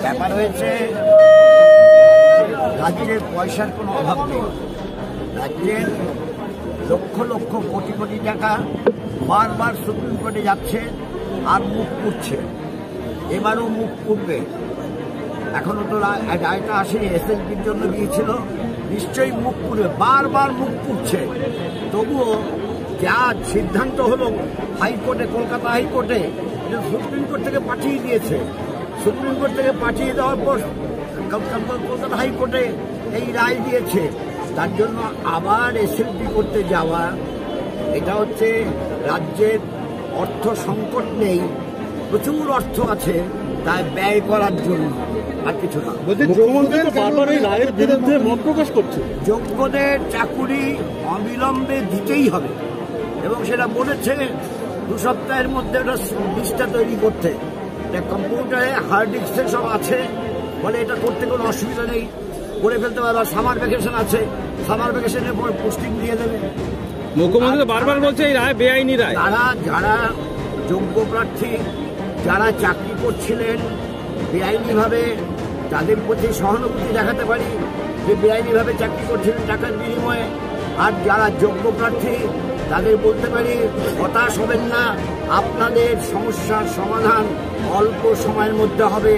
ব্যাপার হয়েছে, রাজ্যের পয়সার কোনো অভাব নেই। রাজ্যের লক্ষ লক্ষ কোটি কোটি টাকা বারবার সুপ্রিম কোর্টে যাচ্ছে আর মুখ পুড়ছে। এবারও মুখ পুড়বে। এখনো তো রায়টা আসেনি, এসএলপির জন্য গিয়েছিল, নিশ্চয়ই মুখ পুড়বে। বারবার মুখ পুড়ছে। তবুও যা সিদ্ধান্ত হলো হাইকোর্টে, কলকাতা হাইকোর্টে, সুপ্রিম কোর্ট থেকে পাঠিয়ে দিয়েছে। সুপ্রিম কোর্ট থেকে পাঠিয়ে দেওয়ার পর কলকাতা হাইকোর্টে এই রায় দিয়েছে। তার জন্য আবার এসএলপি করতে যাওয়া, এটা হচ্ছে রাজ্যের অর্থ সংকট নেই, প্রচুর অর্থ আছে, তাই ব্যয় করার জন্য, আর কিছু না। রায়ের বিরুদ্ধে মত প্রকাশ করছে। যোগ্যদের চাকুরি অবিলম্বে দিতেই হবে এবং সেটা বলেছে 2 সপ্তাহের মধ্যে ওটা লিস্টটা তৈরি করতে। কম্পিউটারে হার্ড ডিস্কে সব আছে, বলে এটা করতে কোনো অসুবিধা নেই, করে ফেলতে পারবে। সামার ভ্যাকেশন আছে, সামার ভ্যাকেশনের পর পোস্টিং দিয়ে দেবে। মুখ্যমন্ত্রী বারবার বলছে এই রায় বেআইনি রায়। যারা যোগ্য প্রার্থী, যারা চাকরি করছিলেন বেআইনিভাবে, তাদের প্রতি সহানুভূতি দেখাতে পারি যে বেআইনিভাবে চাকরি করছিলেন টাকার বিনিময়ে। আর যারা যোগ্য প্রার্থী তাদের বলতে পারি হতাশ হবেন না, আপনাদের সমস্যার সমাধান অল্প সময়ের মধ্যে হবে।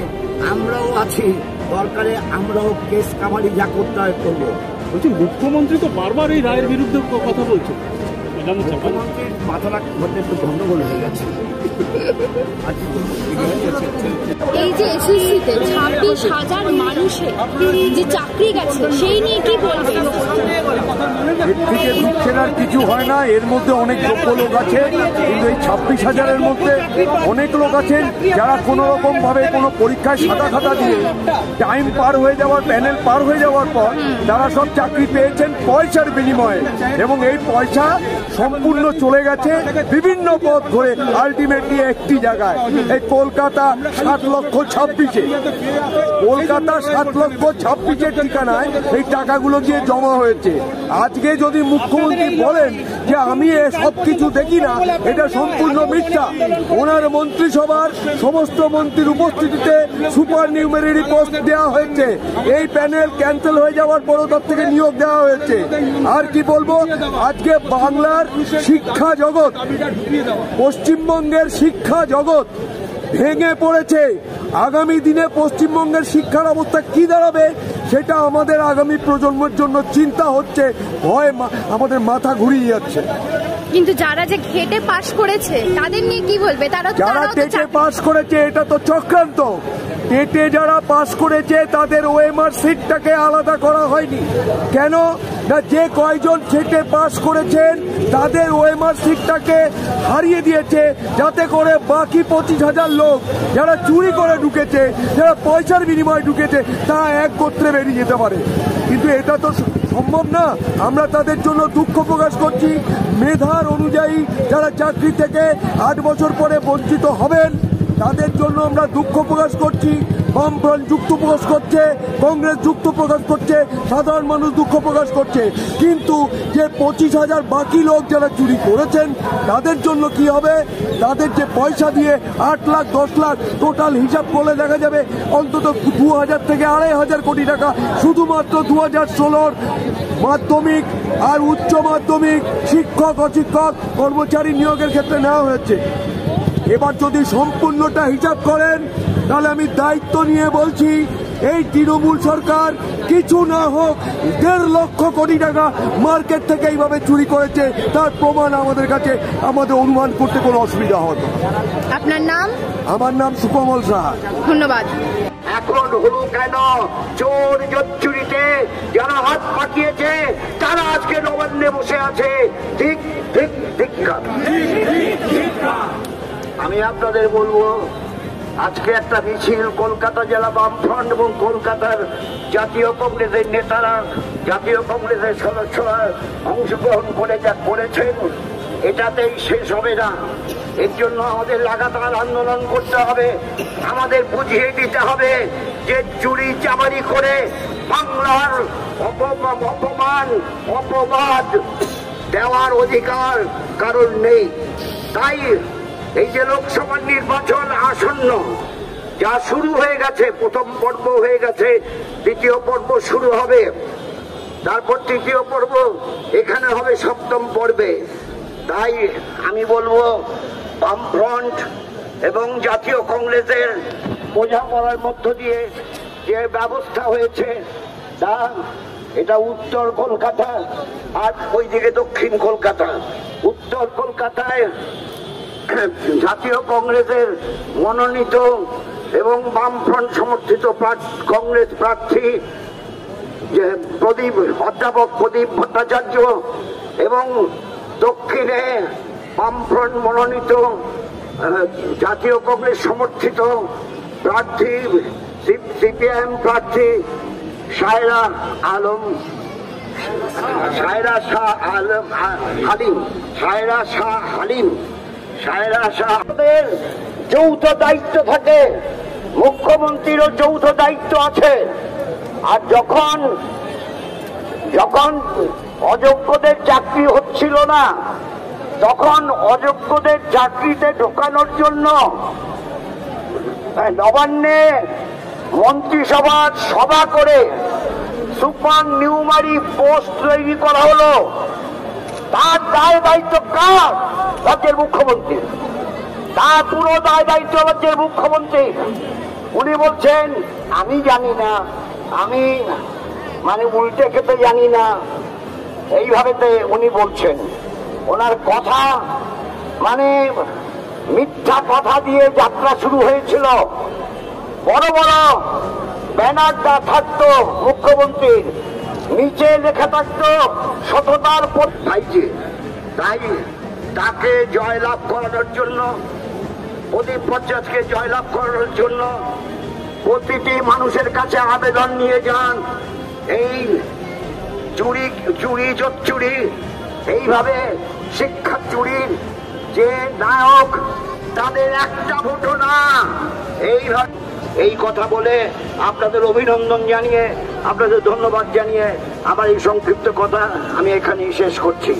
আমরাও আছি, দরকারে আমরাও কেস কামারি যা করতে হয় করবো। বলছি মুখ্যমন্ত্রী তো বারবার এই রায়ের বিরুদ্ধে কথা বলছে। মুখ্যমন্ত্রীর মাথাটা মধ্যে একটু গন্ডগোল হয়ে গেছে। এই যে এসএসসিতে 26,000 মানুষের যে চাকরি গেছে, সেই নিয়ে কি বলবেন? এর থেকে দুঃখের আর কিছু হয় না। এর মধ্যে অনেক যোগ্য লোক আছে, কিন্তু এই 26,000-এর মধ্যে অনেক লোক আছেন যারা কোনো রকম ভাবে কোনো পরীক্ষায় সাদা খাতা দিয়ে টাইম পার হয়ে যাওয়ার, প্যানেল পার হয়ে যাওয়ার পর তারা সব চাকরি পেয়েছেন পয়সার বিনিময়ে, এবং এই পয়সা সম্পূর্ণ চলে গেছে বিভিন্ন পথ ধরে আলটিমেটলি একটি জায়গায়, এই কলকাতা 7,26,000-এ, কলকাতা 7,26,000-এর ঠিকানায় এই টাকাগুলো গিয়ে জমা হয়েছে। আজকে যদি মুখ্যমন্ত্রী বলেন যে আমি সব কিছু দেখি না, এটা সম্পূর্ণ মিথ্যা। ওনার মন্ত্রিসভার সমস্ত মন্ত্রীর উপস্থিতিতে সুপার নিউমেরারি পোস্ট দেওয়া হয়েছে। এই প্যানেল ক্যান্সেল হয়ে যাওয়ার পরও তার থেকে নিয়োগ দেওয়া হয়েছে। আর কি বলবো, আজকে বাংলার শিক্ষা জগৎ, পশ্চিমবঙ্গের শিক্ষা জগৎ ভেঙে পড়েছে। আগামী দিনে পশ্চিমবঙ্গের শিক্ষার অবস্থা কি দাঁড়াবে সেটা আমাদের আগামী প্রজন্মের জন্য চিন্তা হচ্ছে, ভয় আমাদের মাথা ঘুরিয়ে যাচ্ছে। কিন্তু যারা যে খেটে পাশ করেছে তাদের নিয়ে কি বলবে? যারা টেটে পাশ করেছে এটা তো চক্রান্ত। টেটে যারা পাশ করেছে তাদের ওএমআর সিটটাকে আলাদা করা হয়নি। কেন না, যে কয়জন টেটে পাশ করেছেন তাদের ওএমআর সিটটাকে হারিয়ে দিয়েছে, যাতে করে বাকি 25,000 লোক যারা চুরি করে ঢুকেছে, যারা পয়সার বিনিময়ে ঢুকেছে, তারা এক গোত্রে বেরিয়ে যেতে পারে। কিন্তু এটা তো সম্ভব না। আমরা তাদের জন্য দুঃখ প্রকাশ করছি। মেধার অনুযায়ী যারা চাকরি থেকে 8 বছর পরে বঞ্চিত হবেন তাদের জন্য আমরা দুঃখ প্রকাশ করছি। বামফ্রন্ট যুক্ত প্রকাশ করছে, কংগ্রেস যুক্ত প্রকাশ করছে, সাধারণ মানুষ দুঃখ প্রকাশ করছে। কিন্তু যে 25,000 বাকি লোক যারা চুরি করেছেন তাদের জন্য কি হবে? তাদের যে পয়সা দিয়ে 8 লাখ 10 লাখ টোটাল হিসাব করলে দেখা যাবে অন্তত 2,000 থেকে 2,500 কোটি টাকা শুধুমাত্র 2016 মাধ্যমিক আর উচ্চ মাধ্যমিক শিক্ষক, অশিক্ষক, কর্মচারী নিয়োগের ক্ষেত্রে নেওয়া হয়েছে। এবার যদি সম্পূর্ণটা হিসাব করেন তাহলে আমি দায়িত্ব নিয়ে বলছি, এই তৃণমূল সরকার কিছু না হোক 1.5 লক্ষ কোটি টাকা মার্কেট থেকে এইভাবে চুরি করেছে। তার প্রমাণ আমাদের কাছে, আমাদের অনুমান করতে কোনো অসুবিধা হতো। আপনার নাম? আমার নাম সুকমল সাহা। ধন্যবাদ। এখন হলো কেন? চোর চুরিতে যারা হাত পাকিয়েছে তারা আজকে নবান্নে বসে আছে। ঠিক ঠিক ঠিক। আমি আপনাদের বলবো, আজকে একটা মিছিল কলকাতা জেলা বামফ্রন্ট এবং কলকাতার জাতীয় কংগ্রেসের নেতারা, জাতীয় কংগ্রেসের সদস্যরা অংশগ্রহণ করে যা করেছেন, এটাতেই শেষ হবে না। এর জন্য আমাদের লাগাতার আন্দোলন করতে হবে। আমাদের বুঝিয়ে দিতে হবে যে চুরি চামারি করে বাংলার অপমান অপবাদ দেওয়ার অধিকার কারণ নেই। তাই এই যে লোকসভা নির্বাচন আসন্ন, যা শুরু হয়ে গেছে, প্রথম পর্ব হয়ে গেছে, দ্বিতীয় পর্ব শুরু হবে, তারপর তৃতীয় পর্ব এখানে হবে সপ্তম পর্বে। তাই আমি বলবো বামফ্রন্ট এবং জাতীয় কংগ্রেসের বোঝাপড়ার মধ্য দিয়ে যে ব্যবস্থা হয়েছে তা এটা উত্তর কলকাতা আর ওইদিকে দক্ষিণ কলকাতা। উত্তর কলকাতায় জাতীয় কংগ্রেসের মনোনীত এবং বামফ্রন্ট সমর্থিত কংগ্রেস প্রার্থী যে অধ্যাপক প্রদীপ ভট্টাচার্য এবং দক্ষিণে বামফ্রন্ট মনোনীত জাতীয় কংগ্রেস সমর্থিত প্রার্থী সিপিআইএম প্রার্থী শায়রা শাহ হালিম যৌথ দায়িত্ব থাকে, মুখ্যমন্ত্রীরও যৌথ দায়িত্ব আছে। আর যখন অযোগ্যদের চাকরি হচ্ছিল না, তখন অযোগ্যদের চাকরিতে ঢোকানোর জন্য নবান্নে মন্ত্রিসভার সভা করে সুপার নিউমারি পোস্ট তৈরি করা হলো। তার দায় দায়িত্ব কার? রাজ্যের মুখ্যমন্ত্রী। তার পুরো দায় দায়িত্ব রাজ্যের মুখ্যমন্ত্রী। উনি বলছেন আমি জানি না, আমি উল্টে খেতে জানি না, এইভাবে উনি বলছেন। ওনার কথা মিথ্যা কথা দিয়ে যাত্রা শুরু হয়েছিল। বড় বড় ব্যানারটা থাকতো মুখ্যমন্ত্রীর, নিচে লেখা থাকতো সততার ভাইজি। তাই তাকে জয়লাভ করানোর জন্য, প্রদীপ ভট্টাচার্যকে জয়লাভ করানোর জন্য প্রতিটি মানুষের কাছে আবেদন নিয়ে যান। এই চুরি চুরি এইভাবে শিক্ষা চুরির যে নায়ক, তাদের একটা ভোটও না। এই কথা বলে আপনাদের অভিনন্দন জানিয়ে, আপনাদের ধন্যবাদ জানিয়ে আমার এই সংক্ষিপ্ত কথা আমি এখানেই শেষ করছি।